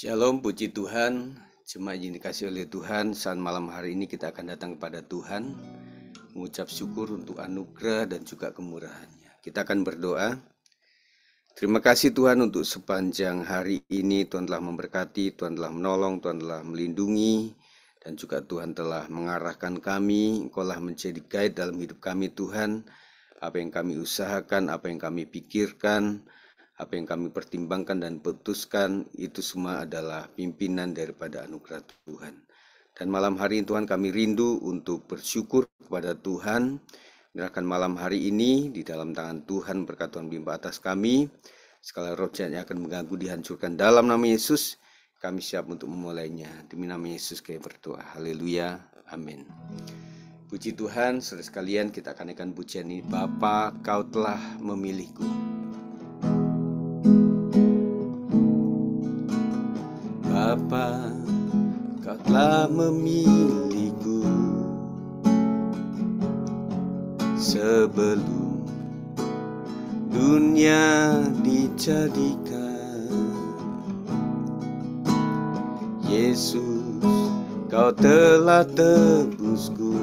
Shalom, puji Tuhan. Jemaat yang dikasihi oleh Tuhan, saat malam hari ini kita akan datang kepada Tuhan, mengucap syukur untuk anugerah dan juga kemurahan-Nya. Kita akan berdoa. Terima kasih Tuhan untuk sepanjang hari ini Tuhan telah memberkati, Tuhan telah menolong, Tuhan telah melindungi, dan juga Tuhan telah mengarahkan kami. Engkau telah menjadi guide dalam hidup kami Tuhan. Apa yang kami usahakan, apa yang kami pikirkan, apa yang kami pertimbangkan dan putuskan, itu semua adalah pimpinan daripada anugerah Tuhan. Dan malam hari ini Tuhan, kami rindu untuk bersyukur kepada Tuhan. Menyerahkan malam hari ini di dalam tangan Tuhan, berkat Tuhan bimbing atas kami. Segala roh jahat yang akan mengganggu dihancurkan dalam nama Yesus. Kami siap untuk memulainya. Demi nama Yesus kami berdoa. Haleluya. Amin. Puji Tuhan, saudara sekalian, kita akan naikkan pujian ini. Bapa, Kau telah memilihku. Bapa, Kau telah memilihku sebelum dunia dijadikan. Yesus, Kau telah tebusku.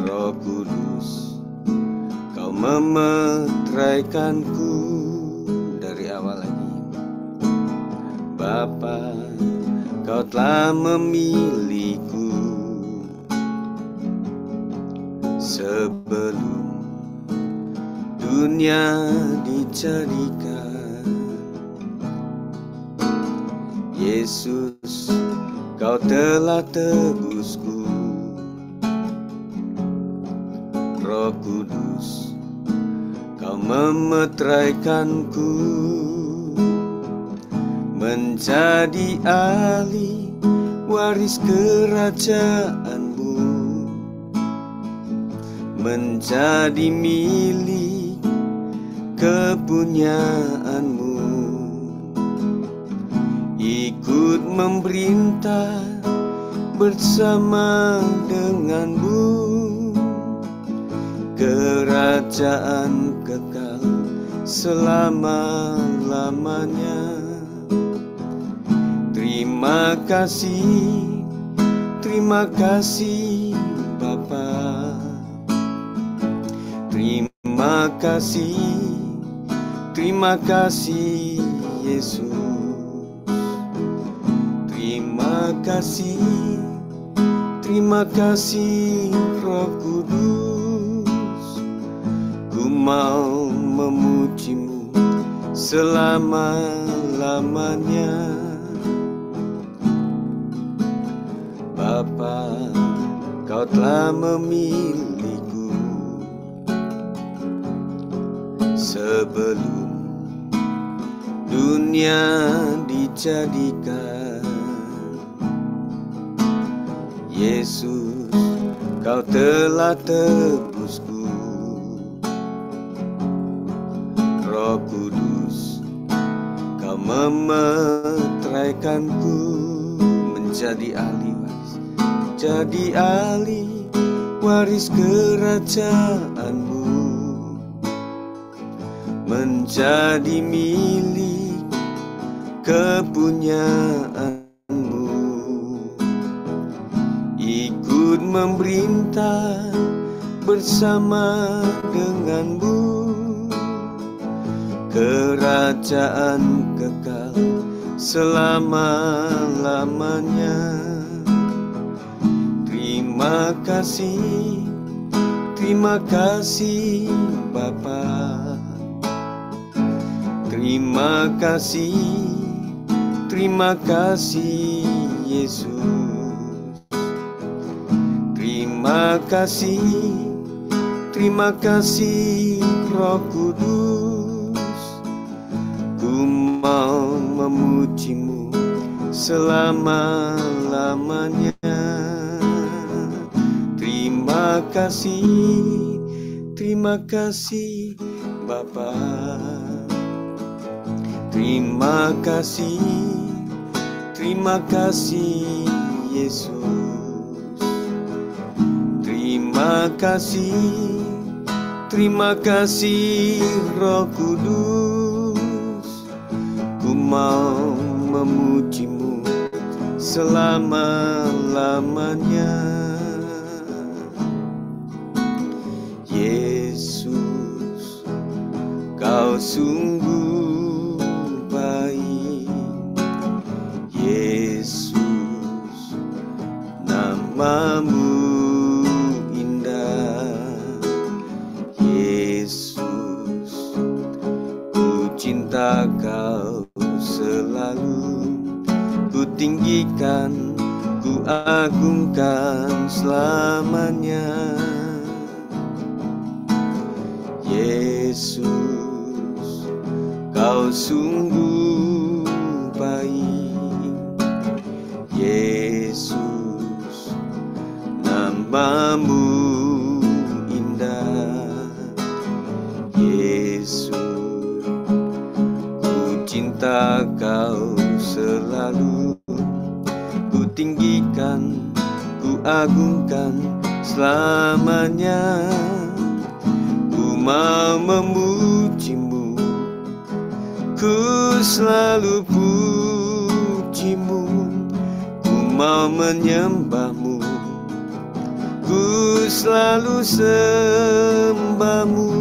Roh Kudus, Kau memeteraikanku dari awal lagi. Bapa, Kau telah memilihku sebelum dunia dijadikan. Yesus, Kau telah tebusku. Roh Kudus, Kau memeteraikanku menjadi ahli waris kerajaan-Mu, menjadi milik kepunyaan-Mu, ikut memerintah bersama dengan-Mu, kerajaan kekal selama-lamanya. Terima kasih Bapa. Terima kasih Yesus. Terima kasih Roh Kudus. Ku mau memuji-Mu selama-lamanya. Bapa, Kau telah memilihku sebelum dunia dijadikan. Yesus, Kau telah tebusku. Roh Kudus, Kau memeteraikanku menjadi ahli waris kerajaan-Mu, menjadi milik kepunyaan-Mu, ikut memerintah bersama dengan-Mu, kerajaan kekal selama-lamanya. Terima kasih Bapa. Terima kasih Yesus. Terima kasih Roh Kudus. Ku mau memuji-Mu selama-lamanya. Terima kasih Bapa. Terima kasih Yesus. Terima kasih Roh Kudus. mau memujimu selama-lamanya. Yesus, Kau sungguh baik. Yesus, nama-Mu indah. Yesus, ku cinta Kau selalu, ku tinggikan, ku agungkan selamanya. Yesus, Kau sungguh baik. Yesus, nama-Mu indah. Yesus, ku cinta Kau selalu, ku tinggikan, ku agungkan selamanya. Ku mau memujimu, ku selalu pujimu. Ku mau menyembahmu, ku selalu sembahmu.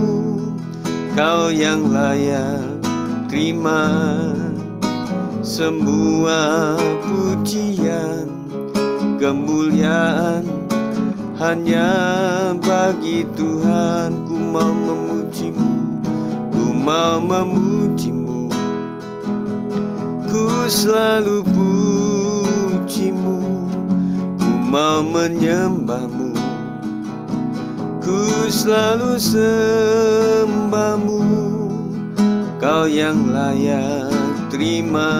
Kau yang layak terima semua pujian, kemuliaan hanya bagi Tuhan. Ku mau memujimu, ku mau memujimu, ku selalu pujimu. Ku mau menyembahmu, ku selalu sembahmu. Kau yang layak terima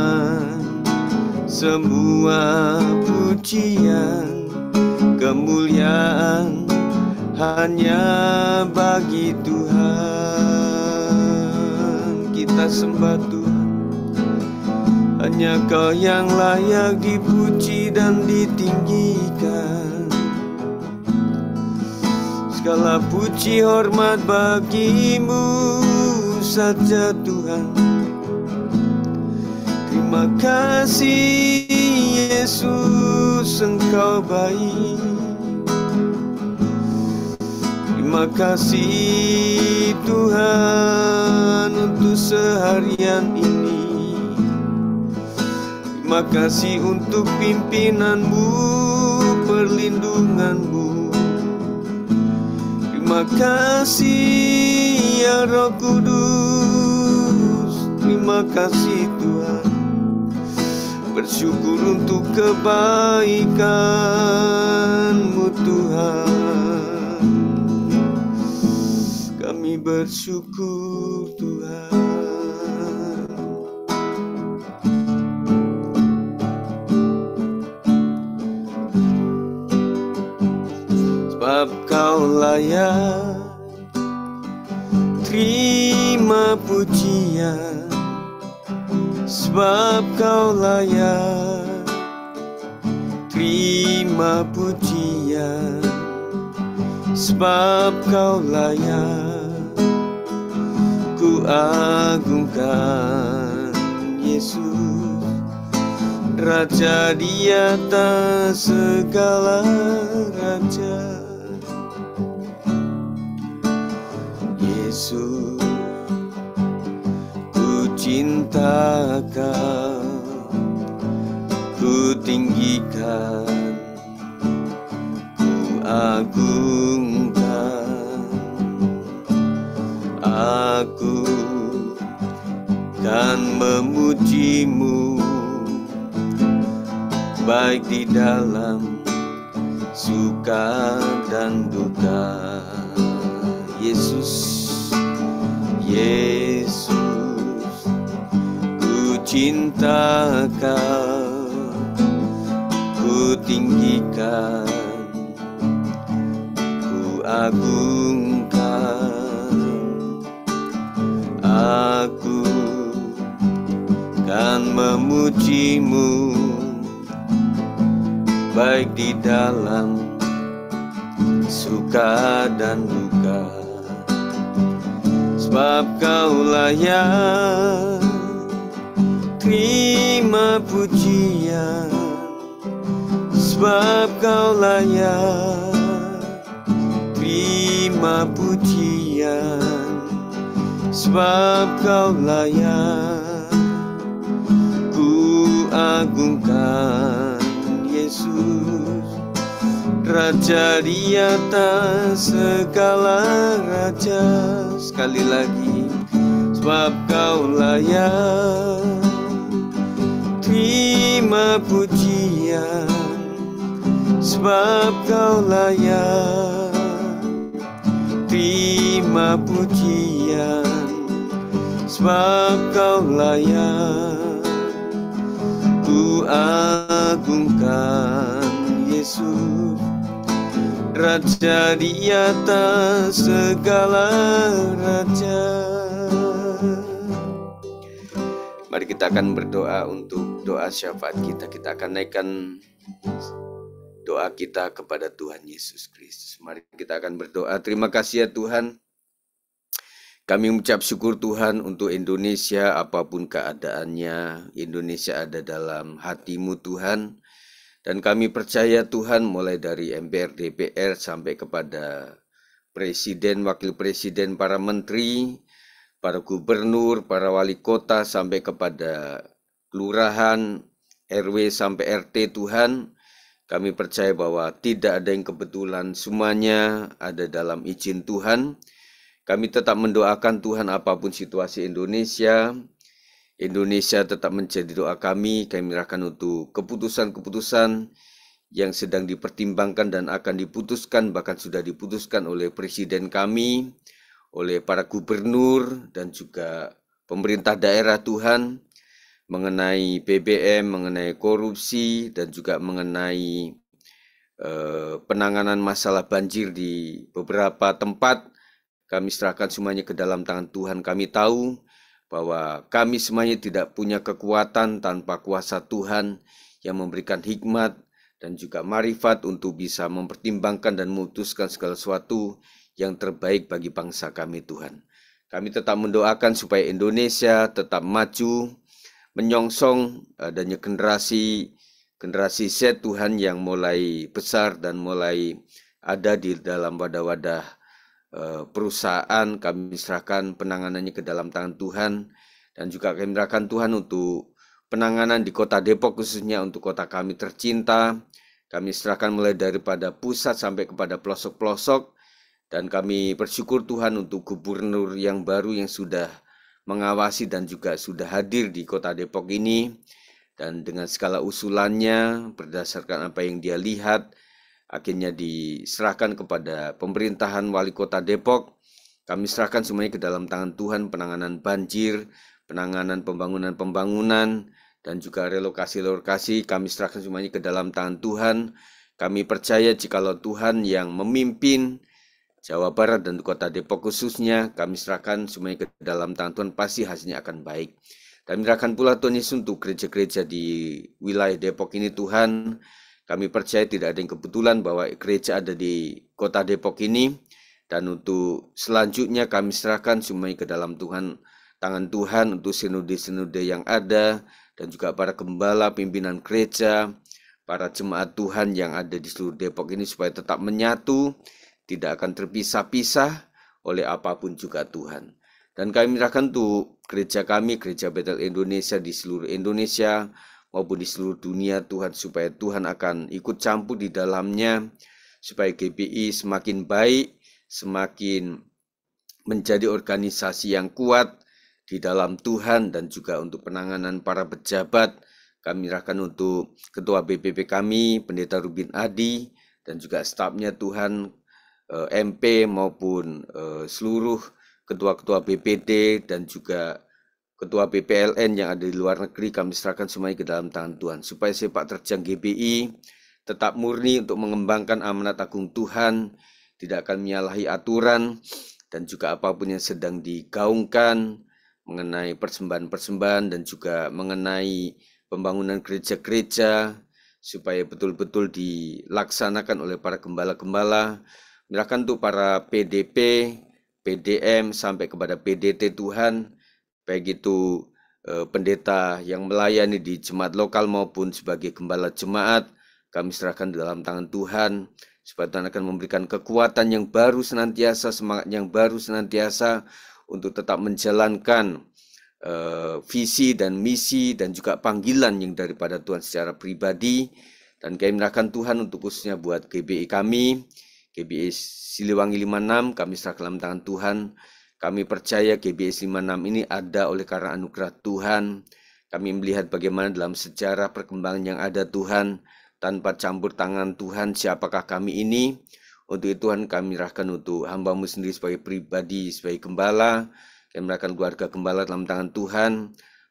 semua pujian, kemuliaan hanya bagi Tuhan. Kita sembah Tuhan, hanya Kau yang layak dipuji dan ditinggikan. Segala puji hormat bagi-Mu saja Tuhan. Terima kasih Yesus, Engkau baik. Terima kasih Tuhan untuk seharian ini. Terima kasih untuk pimpinan-Mu, perlindungan-Mu. Terima kasih ya Roh Kudus. Terima kasih Tuhan. Bersyukur untuk kebaikan-Mu Tuhan. Kami bersyukur Tuhan. Sebab Kau layak terima pujian. Sebab Kau layak terima pujian. Sebab Kau layak, ku agungkan Yesus, Raja di atas segala raja. Yesus, ku cinta Kau, ku tinggikan, ku agungkan. Aku kan memuji-Mu, baik di dalam suka dan duka. Yesus, Yesus, ku cinta Kau, ku tinggikan, ku agungkan. Aku kan memuji-Mu, baik di dalam suka dan duka. Sebab Kau layak terima pujian, sebab Kau layak. Terima pujian, sebab Kau layak. Ku agungkan Yesus, Raja di atas segala raja. Sekali lagi, sebab Kau layak. Terima pujian, sebab Kau layak. Terima pujian, sebab Kau layak. Ku agungkan Yesus, Raja di atas segala raja. Mari kita akan berdoa untuk doa syafaat kita. Kita akan naikkan doa kita kepada Tuhan Yesus Kristus. Mari kita akan berdoa. Terima kasih ya Tuhan. Kami mengucap syukur Tuhan untuk Indonesia, apapun keadaannya. Indonesia ada dalam hati-Mu Tuhan. Dan kami percaya Tuhan, mulai dari MPR, DPR sampai kepada Presiden, Wakil Presiden, para menteri, para gubernur, para wali kota, sampai kepada kelurahan, RW sampai RT Tuhan. Kami percaya bahwa tidak ada yang kebetulan, semuanya ada dalam izin Tuhan. Kami tetap mendoakan Tuhan apapun situasi Indonesia. Indonesia tetap menjadi doa kami. Kami menyerahkan untuk keputusan-keputusan yang sedang dipertimbangkan dan akan diputuskan, bahkan sudah diputuskan oleh Presiden kami, oleh para gubernur dan juga pemerintah daerah Tuhan, mengenai BBM, mengenai korupsi, dan juga mengenai penanganan masalah banjir di beberapa tempat. Kami serahkan semuanya ke dalam tangan Tuhan. Kami tahu bahwa kami semuanya tidak punya kekuatan tanpa kuasa Tuhan yang memberikan hikmat dan juga marifat untuk bisa mempertimbangkan dan memutuskan segala sesuatu yang terbaik bagi bangsa kami Tuhan. Kami tetap mendoakan supaya Indonesia tetap maju, menyongsong adanya generasi Z Tuhan yang mulai besar dan mulai ada di dalam wadah-wadah perusahaan. Kami serahkan penanganannya ke dalam tangan Tuhan, dan juga kami serahkan Tuhan untuk penanganan di kota Depok, khususnya untuk kota kami tercinta. Kami serahkan mulai daripada pusat sampai kepada pelosok-pelosok, dan kami bersyukur Tuhan untuk gubernur yang baru yang sudah mengawasi dan juga sudah hadir di kota Depok ini, dan dengan segala usulannya berdasarkan apa yang dia lihat, akhirnya diserahkan kepada pemerintahan wali kota Depok. Kami serahkan semuanya ke dalam tangan Tuhan, penanganan banjir, penanganan pembangunan, dan juga relokasi-relokasi. Kami serahkan semuanya ke dalam tangan Tuhan. Kami percaya jikalau Tuhan yang memimpin Jawa Barat dan kota Depok khususnya, kami serahkan semuanya ke dalam tangan Tuhan, pasti hasilnya akan baik. Kami serahkan pula Tuhan Yesus untuk gereja-gereja di wilayah Depok ini Tuhan. Kami percaya tidak ada yang kebetulan bahwa gereja ada di kota Depok ini. Dan untuk selanjutnya kami serahkan semuanya ke dalam tangan Tuhan untuk sinode-sinode yang ada. Dan juga para gembala, pimpinan gereja, para jemaat Tuhan yang ada di seluruh Depok ini supaya tetap menyatu, tidak akan terpisah-pisah oleh apapun juga Tuhan. Dan kami menyerahkan untuk gereja kami, Gereja Betel Indonesia di seluruh Indonesia, maupun di seluruh dunia Tuhan, supaya Tuhan akan ikut campur di dalamnya, supaya GBI semakin baik, semakin menjadi organisasi yang kuat di dalam Tuhan. Dan juga untuk penanganan para pejabat, kami serahkan untuk Ketua BPP kami, Pendeta Rubin Adi, dan juga stafnya Tuhan, MP maupun seluruh ketua-ketua BPD dan juga Ketua PPLN yang ada di luar negeri. Kami serahkan semuanya ke dalam tangan Tuhan, supaya sepak terjang GBI tetap murni untuk mengembangkan amanat agung Tuhan, tidak akan menyalahi aturan, dan juga apapun yang sedang digaungkan mengenai persembahan-persembahan dan juga mengenai pembangunan gereja-gereja, supaya betul-betul dilaksanakan oleh para gembala-gembala. Menyerahkan untuk para PDP, PDM sampai kepada PDT Tuhan, baik itu pendeta yang melayani di jemaat lokal maupun sebagai gembala jemaat, kami serahkan dalam tangan Tuhan, supaya Tuhan akan memberikan kekuatan yang baru senantiasa, semangat yang baru senantiasa untuk tetap menjalankan visi dan misi dan juga panggilan yang daripada Tuhan secara pribadi. Dan kami menyerahkan Tuhan untuk khususnya buat GBI kami, GBI Siliwangi 56, kami serahkan dalam tangan Tuhan. Kami percaya GBI 56 ini ada oleh karena anugerah Tuhan. Kami melihat bagaimana dalam sejarah perkembangan yang ada Tuhan, tanpa campur tangan Tuhan, siapakah kami ini. Untuk itu Tuhan kami serahkan untuk hamba-Mu sendiri sebagai pribadi, sebagai gembala. Kami menyerahkan keluarga gembala dalam tangan Tuhan,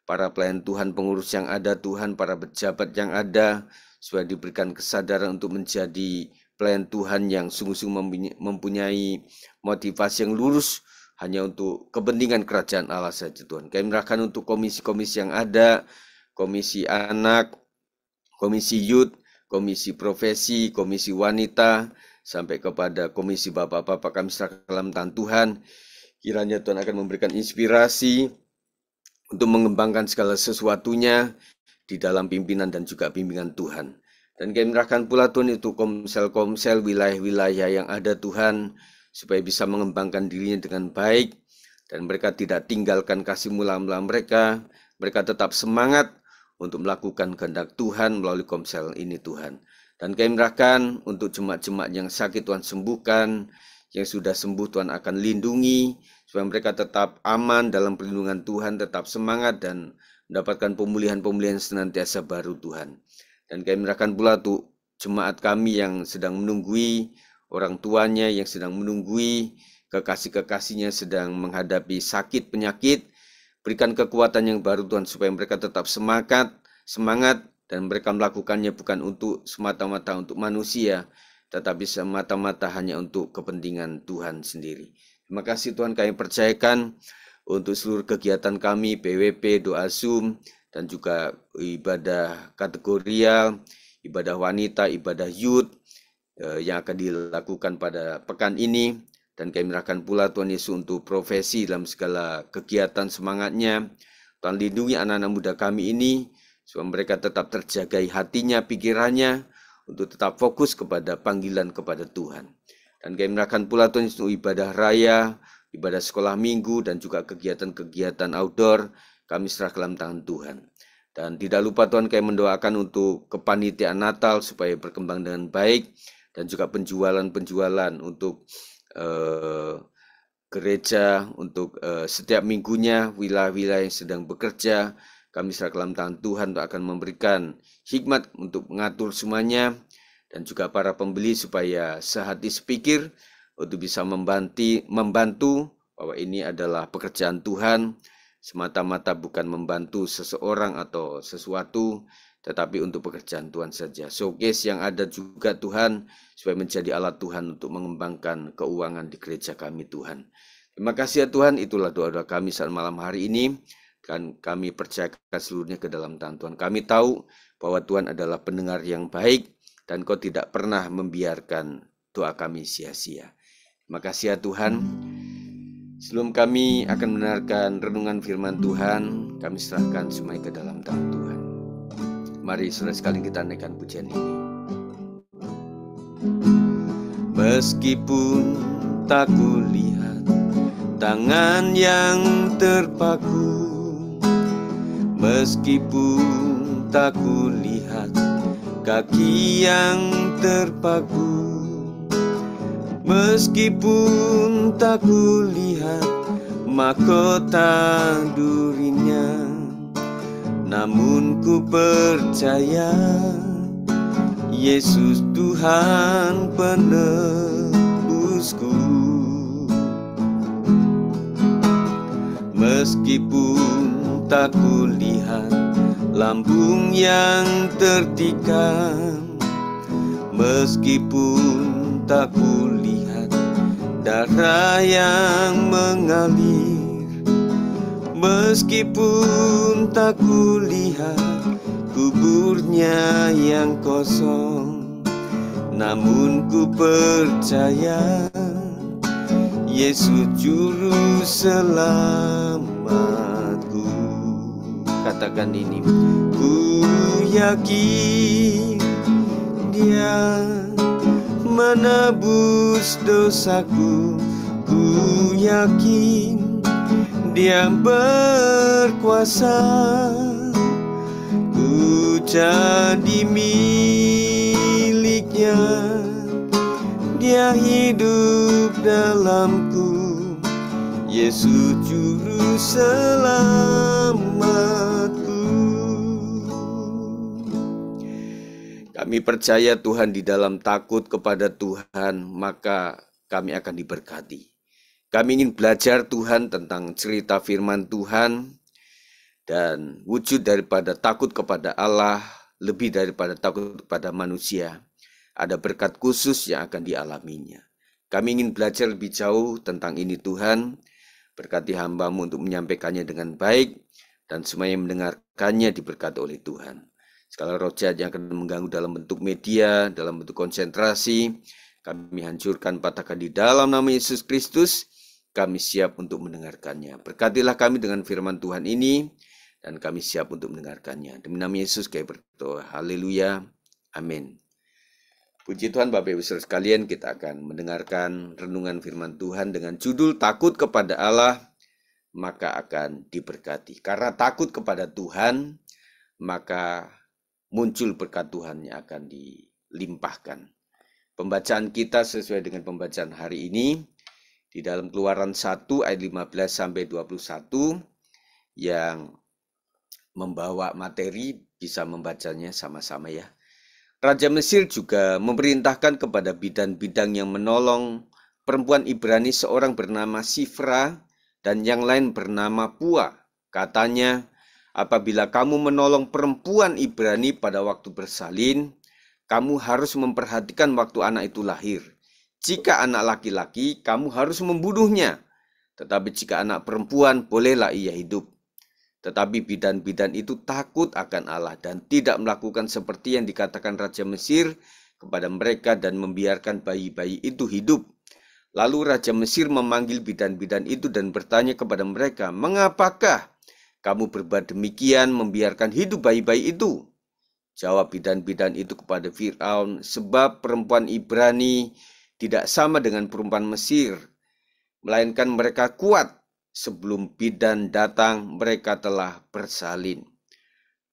para pelayan Tuhan, pengurus yang ada Tuhan, para pejabat yang ada, supaya diberikan kesadaran untuk menjadi pelayan Tuhan yang sungguh-sungguh mempunyai motivasi yang lurus hanya untuk kepentingan kerajaan Allah saja Tuhan. Kami menyerahkan untuk komisi-komisi yang ada, komisi anak, komisi youth, komisi profesi, komisi wanita, sampai kepada komisi bapak-bapak kami serahkan dalam tangan Tuhan. Kiranya Tuhan akan memberikan inspirasi untuk mengembangkan segala sesuatunya di dalam pimpinan dan juga bimbingan Tuhan. Dan kami menyerahkan pula Tuhan itu komsel-komsel wilayah-wilayah yang ada Tuhan, supaya bisa mengembangkan dirinya dengan baik, dan mereka tidak tinggalkan kasih mula-mula mereka tetap semangat untuk melakukan kehendak Tuhan melalui komsel ini Tuhan. Dan kami menyerahkan untuk jemaat-jemaat yang sakit Tuhan sembuhkan, yang sudah sembuh Tuhan akan lindungi, supaya mereka tetap aman dalam perlindungan Tuhan, tetap semangat dan mendapatkan pemulihan-pemulihan senantiasa baru Tuhan. Dan kami menyerahkan pula tuh jemaat kami yang sedang menunggui, orang tuanya yang sedang menunggui, kekasih-kekasihnya sedang menghadapi sakit, penyakit. Berikan kekuatan yang baru Tuhan, supaya mereka tetap semangat, dan mereka melakukannya bukan untuk semata-mata untuk manusia, tetapi semata-mata hanya untuk kepentingan Tuhan sendiri. Terima kasih Tuhan, kami percayakan untuk seluruh kegiatan kami, PWP, doa Zoom, dan juga ibadah kategorial, ibadah wanita, ibadah youth yang akan dilakukan pada pekan ini. Dan kami menyerahkan pula Tuhan Yesus untuk profesi dalam segala kegiatan semangatnya. Tuhan lindungi anak-anak muda kami ini, supaya mereka tetap terjagai hatinya, pikirannya, untuk tetap fokus kepada panggilan kepada Tuhan. Dan kami menyerahkan pula Tuhan Yesus untuk ibadah raya, ibadah sekolah minggu, dan juga kegiatan-kegiatan outdoor, kami serahkan dalam tangan Tuhan. Dan tidak lupa Tuhan, kami mendoakan untuk kepanitiaan Natal supaya berkembang dengan baik, dan juga penjualan-penjualan untuk gereja, untuk setiap minggunya, wilayah-wilayah yang sedang bekerja, kami serahkan dalam tangan Tuhan untuk akan memberikan hikmat untuk mengatur semuanya, dan juga para pembeli supaya sehati sepikir untuk bisa membantu bahwa ini adalah pekerjaan Tuhan, semata-mata bukan membantu seseorang atau sesuatu, tetapi untuk pekerjaan Tuhan saja. Showcase yang ada juga Tuhan, supaya menjadi alat Tuhan untuk mengembangkan keuangan di gereja kami Tuhan. Terima kasih ya Tuhan, itulah doa-doa kami saat malam hari ini, dan kami percayakan seluruhnya ke dalam tangan Tuhan. Kami tahu bahwa Tuhan adalah pendengar yang baik, dan Kau tidak pernah membiarkan doa kami sia-sia. Terima kasih ya Tuhan. Sebelum kami akan mendengarkan renungan firman Tuhan, kami serahkan semuanya ke dalam tangan Tuhan. Mari saudara sekalian kita naikkan pujian ini. Meskipun tak kulihat tangan yang terpaku, meskipun tak kulihat kaki yang terpaku, meskipun tak kulihat mahkota durinya, namun ku percaya Yesus Tuhan penebusku. Meskipun tak kulihat lambung yang tertikam, meskipun tak kulihat darah yang mengalir, meskipun tak kulihat kuburnya yang kosong, namun ku percaya Yesus juru selamatku. katakan ini. Ku yakin Dia menebus dosaku, ku yakin Dia berkuasa, ku jadi miliknya, Dia hidup dalamku, Yesus juru selamatku. Kami percaya Tuhan, di dalam takut kepada Tuhan, maka kami akan diberkati. Kami ingin belajar Tuhan tentang cerita firman Tuhan, dan wujud daripada takut kepada Allah lebih daripada takut kepada manusia. Ada berkat khusus yang akan dialaminya. Kami ingin belajar lebih jauh tentang ini Tuhan. Berkati hamba-Mu untuk menyampaikannya dengan baik, dan semua yang mendengarkannya diberkati oleh Tuhan. Segala roh jahat yang akan mengganggu dalam bentuk media, dalam bentuk konsentrasi, kami hancurkan, patahkan di dalam nama Yesus Kristus. Kami siap untuk mendengarkannya. Berkatilah kami dengan firman Tuhan ini, dan kami siap untuk mendengarkannya. Demi nama Yesus kami berdoa. Haleluya. Amin. Puji Tuhan, Bapak Ibu Saudara sekalian, kita akan mendengarkan renungan firman Tuhan dengan judul takut kepada Allah, maka akan diberkati. Karena takut kepada Tuhan, maka muncul berkat Tuhan yang akan dilimpahkan. Pembacaan kita sesuai dengan pembacaan hari ini di dalam Keluaran 1 ayat 15 sampai 21, yang membawa materi bisa membacanya sama-sama ya. Raja Mesir juga memerintahkan kepada bidan-bidan yang menolong perempuan Ibrani seorang bernama Sifra dan yang lain bernama Pua. Katanya, apabila kamu menolong perempuan Ibrani pada waktu bersalin, kamu harus memperhatikan waktu anak itu lahir. Jika anak laki-laki, kamu harus membunuhnya. Tetapi jika anak perempuan, bolehlah ia hidup. Tetapi bidan-bidan itu takut akan Allah dan tidak melakukan seperti yang dikatakan Raja Mesir kepada mereka dan membiarkan bayi-bayi itu hidup. Lalu Raja Mesir memanggil bidan-bidan itu dan bertanya kepada mereka, "Mengapakah kamu berbuat demikian, membiarkan hidup bayi-bayi itu?" Jawab bidan-bidan itu kepada Firaun, "Sebab perempuan Ibrani tidak sama dengan perempuan Mesir, melainkan mereka kuat. Sebelum bidan datang, mereka telah bersalin."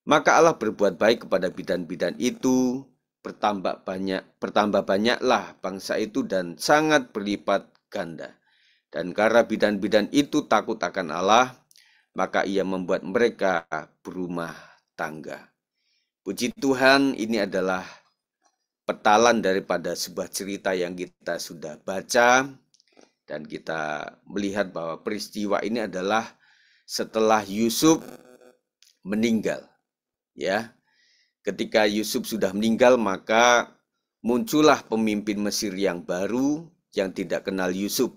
Maka Allah berbuat baik kepada bidan-bidan itu, bertambah banyaklah bangsa itu dan sangat berlipat ganda. Dan karena bidan-bidan itu takut akan Allah, maka ia membuat mereka berumah tangga. Puji Tuhan, ini adalah petalan daripada sebuah cerita yang kita sudah baca, dan kita melihat bahwa peristiwa ini adalah setelah Yusuf meninggal. Ya, ketika Yusuf sudah meninggal, maka muncullah pemimpin Mesir yang baru yang tidak kenal Yusuf.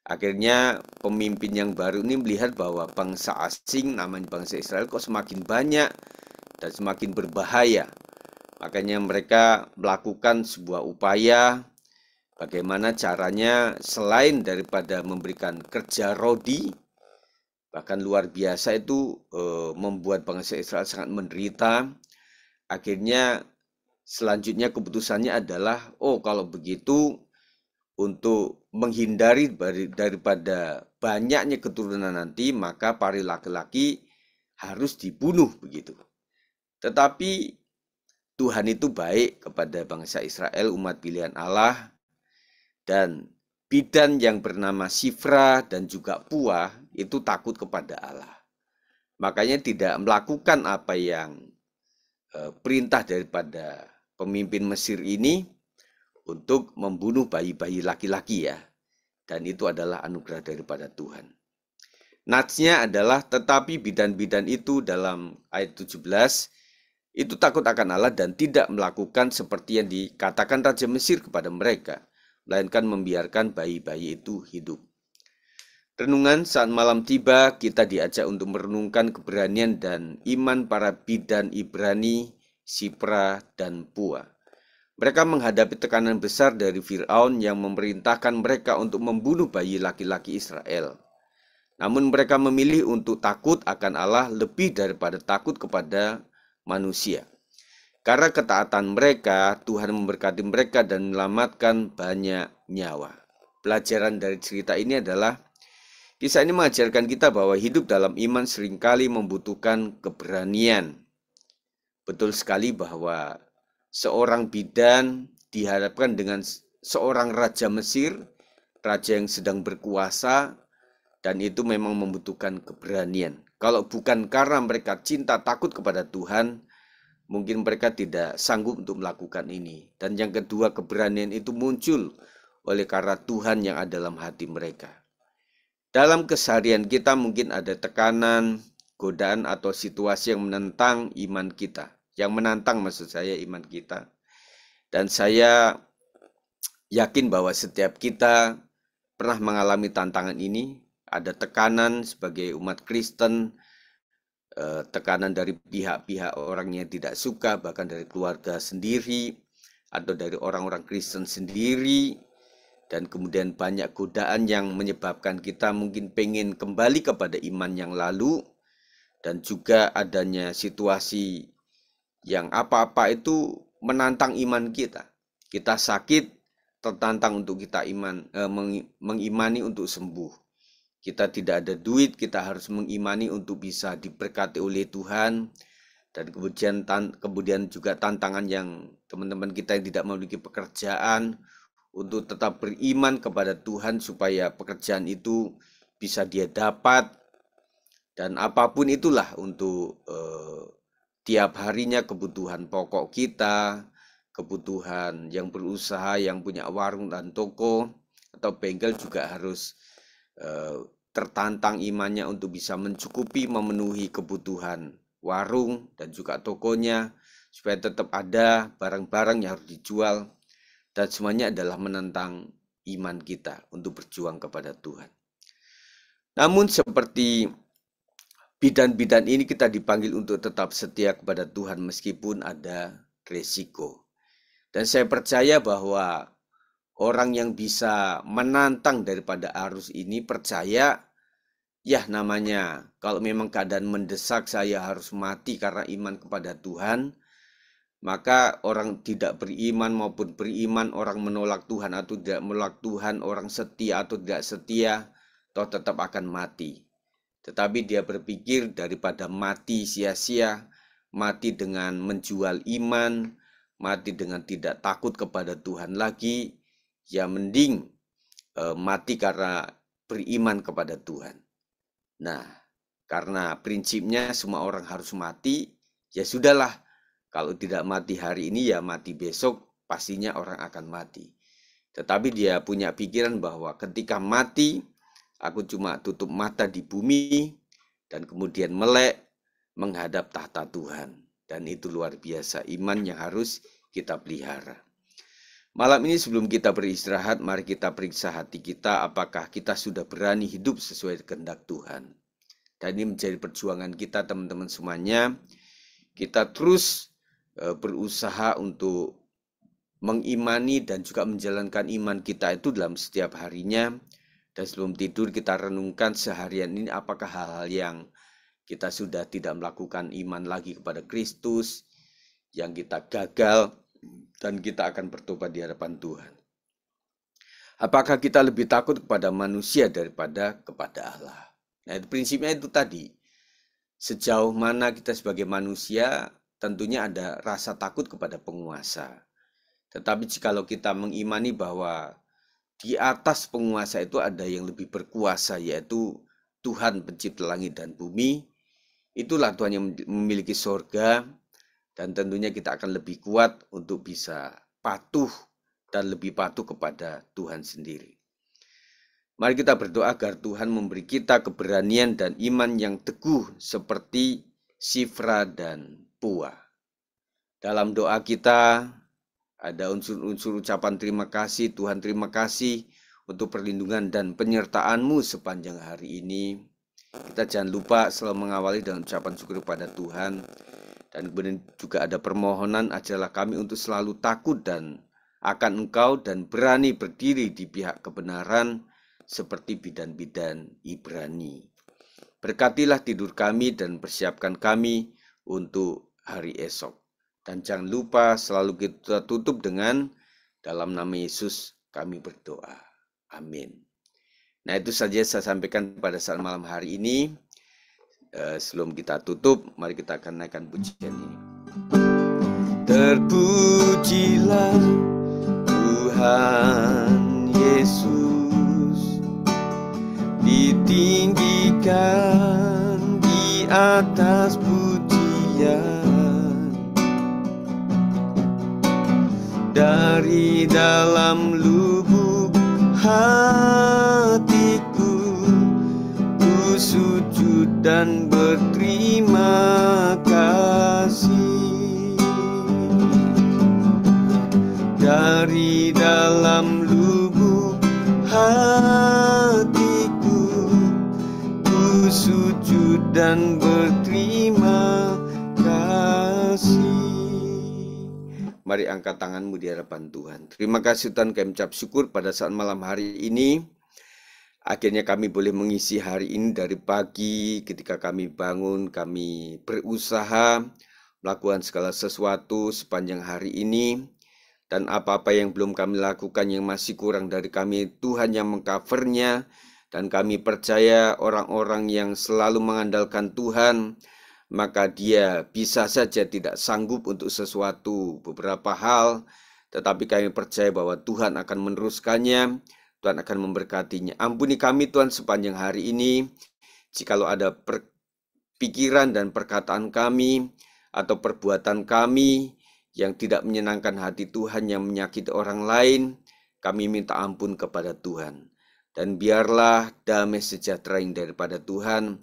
Akhirnya pemimpin yang baru ini melihat bahwa bangsa asing, namanya bangsa Israel, kok semakin banyak dan semakin berbahaya. Makanya mereka melakukan sebuah upaya bagaimana caranya selain daripada memberikan kerja rodi, bahkan luar biasa itu membuat bangsa Israel sangat menderita. Akhirnya selanjutnya keputusannya adalah, kalau begitu untuk menghindari daripada banyaknya keturunan nanti, maka para laki-laki harus dibunuh begitu. Tetapi Tuhan itu baik kepada bangsa Israel, umat pilihan Allah, dan bidan yang bernama Sifra dan juga Pua itu takut kepada Allah. Makanya tidak melakukan apa yang perintah daripada pemimpin Mesir ini untuk membunuh bayi-bayi laki-laki ya. Dan itu adalah anugerah daripada Tuhan. Natsnya adalah, tetapi bidan-bidan itu dalam ayat 17, itu takut akan Allah dan tidak melakukan seperti yang dikatakan Raja Mesir kepada mereka, melainkan membiarkan bayi-bayi itu hidup. Renungan saat malam tiba, kita diajak untuk merenungkan keberanian dan iman para bidan Ibrani, Sifra, dan Pua. Mereka menghadapi tekanan besar dari Firaun yang memerintahkan mereka untuk membunuh bayi laki-laki Israel. Namun mereka memilih untuk takut akan Allah lebih daripada takut kepada manusia. Karena ketaatan mereka, Tuhan memberkati mereka dan menyelamatkan banyak nyawa. Pelajaran dari cerita ini adalah, kisah ini mengajarkan kita bahwa hidup dalam iman seringkali membutuhkan keberanian. Betul sekali bahwa seorang bidan dihadapkan dengan seorang raja Mesir, raja yang sedang berkuasa, dan itu memang membutuhkan keberanian. Kalau bukan karena mereka cinta takut kepada Tuhan, mungkin mereka tidak sanggup untuk melakukan ini. Dan yang kedua, keberanian itu muncul oleh karena Tuhan yang ada dalam hati mereka. Dalam keseharian kita mungkin ada tekanan, godaan atau situasi yang menentang iman kita. Yang menantang maksud saya iman kita. Dan saya yakin bahwa setiap kita pernah mengalami tantangan ini. Ada tekanan sebagai umat Kristen, tekanan dari pihak-pihak orang yang tidak suka, bahkan dari keluarga sendiri, atau dari orang-orang Kristen sendiri, dan kemudian banyak godaan yang menyebabkan kita mungkin pengen kembali kepada iman yang lalu, dan juga adanya situasi yang apa-apa itu menantang iman kita. Kita sakit, tertantang untuk kita mengimani untuk sembuh. Kita tidak ada duit, kita harus mengimani untuk bisa diberkati oleh Tuhan. Dan kemudian juga tantangan yang teman-teman kita yang tidak memiliki pekerjaan, untuk tetap beriman kepada Tuhan supaya pekerjaan itu bisa dia dapat. Dan apapun itulah untuk tiap harinya kebutuhan pokok kita, kebutuhan yang berusaha, yang punya warung dan toko atau bengkel juga harus tertantang imannya untuk bisa mencukupi, memenuhi kebutuhan warung dan juga tokonya, supaya tetap ada barang-barang yang harus dijual, dan semuanya adalah menentang iman kita untuk berjuang kepada Tuhan. Namun seperti bidan-bidan ini, kita dipanggil untuk tetap setia kepada Tuhan meskipun ada resiko. Dan saya percaya bahwa orang yang bisa menantang daripada arus ini percaya, ya namanya kalau memang keadaan mendesak saya harus mati karena iman kepada Tuhan, maka orang tidak beriman maupun beriman, orang menolak Tuhan atau tidak menolak Tuhan, orang setia atau tidak setia, toh tetap akan mati. Tetapi dia berpikir daripada mati sia-sia, mati dengan menjual iman, mati dengan tidak takut kepada Tuhan lagi, ya mending mati karena beriman kepada Tuhan. Nah, karena prinsipnya semua orang harus mati, ya sudahlah. Kalau tidak mati hari ini, ya mati besok, pastinya orang akan mati. Tetapi dia punya pikiran bahwa ketika mati, aku cuma tutup mata di bumi, dan kemudian melek menghadap tahta Tuhan. Dan itu luar biasa, iman yang harus kita pelihara. Malam ini sebelum kita beristirahat, mari kita periksa hati kita apakah kita sudah berani hidup sesuai kehendak Tuhan. Dan ini menjadi perjuangan kita teman-teman semuanya. Kita terus berusaha untuk mengimani dan juga menjalankan iman kita itu dalam setiap harinya. Dan sebelum tidur kita renungkan seharian ini apakah hal-hal yang kita sudah tidak melakukan iman lagi kepada Kristus, yang kita gagal, dan kita akan bertobat di hadapan Tuhan. Apakah kita lebih takut kepada manusia daripada kepada Allah? Nah, prinsipnya itu tadi. Sejauh mana kita sebagai manusia, tentunya ada rasa takut kepada penguasa. Tetapi jikalau kita mengimani bahwa di atas penguasa itu ada yang lebih berkuasa, yaitu Tuhan pencipta langit dan bumi, itulah Tuhan yang memiliki sorga, dan tentunya kita akan lebih kuat untuk bisa patuh dan lebih patuh kepada Tuhan sendiri. Mari kita berdoa agar Tuhan memberi kita keberanian dan iman yang teguh seperti Sifra dan Pua. Dalam doa kita ada unsur-unsur ucapan terima kasih. Tuhan, terima kasih untuk perlindungan dan penyertaan-Mu sepanjang hari ini. Kita jangan lupa selalu mengawali dengan ucapan syukur kepada Tuhan. Dan kemudian juga ada permohonan, ajarlah kami untuk selalu takut dan akan Engkau dan berani berdiri di pihak kebenaran seperti bidan-bidan Ibrani. Berkatilah tidur kami dan persiapkan kami untuk hari esok. Dan jangan lupa selalu kita tutup dengan dalam nama Yesus kami berdoa. Amin. Nah, itu saja saya sampaikan pada saat malam hari ini. Sebelum kita tutup, mari kita akan naikkan pujian ini. Terpujilah Tuhan Yesus, ditinggikan di atas pujian, dari dalam lubuk hatiku ku sujud dan berterima kasih. Dari dalam lubuk hatiku ku sujud dan berterima kasih. Mari angkat tanganmu di hadapan Tuhan. Terima kasih Tuhan, kami ucap syukur pada saat malam hari ini. Akhirnya kami boleh mengisi hari ini dari pagi ketika kami bangun, kami berusaha melakukan segala sesuatu sepanjang hari ini. Dan apa-apa yang belum kami lakukan yang masih kurang dari kami, Tuhan yang mengcovernya. Dan kami percaya orang-orang yang selalu mengandalkan Tuhan, maka dia bisa saja tidak sanggup untuk sesuatu beberapa hal, tetapi kami percaya bahwa Tuhan akan meneruskannya, Tuhan akan memberkatinya. Ampuni kami Tuhan sepanjang hari ini, jikalau ada pikiran dan perkataan kami atau perbuatan kami yang tidak menyenangkan hati Tuhan, yang menyakiti orang lain, kami minta ampun kepada Tuhan. Dan biarlah damai sejahtera yang daripada Tuhan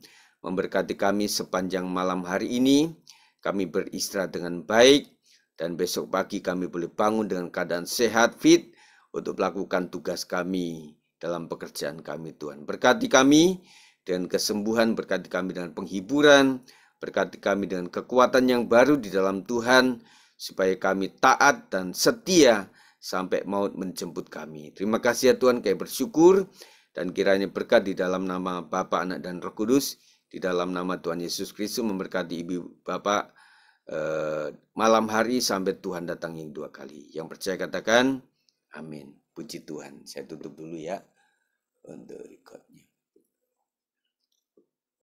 memberkati kami sepanjang malam hari ini. Kami beristirahat dengan baik, dan besok pagi kami boleh bangun dengan keadaan sehat, fit, untuk melakukan tugas kami dalam pekerjaan kami Tuhan. Berkati kami dengan kesembuhan, berkati kami dengan penghiburan, berkati kami dengan kekuatan yang baru di dalam Tuhan, supaya kami taat dan setia sampai maut menjemput kami. Terima kasih ya Tuhan, kami bersyukur, dan kiranya berkat di dalam nama Bapa, Anak, dan Roh Kudus, di dalam nama Tuhan Yesus Kristus memberkati Ibu Bapak malam hari sampai Tuhan datang yang 2 kali. Yang percaya katakan amin. Puji Tuhan. Saya tutup dulu ya untuk recordnya.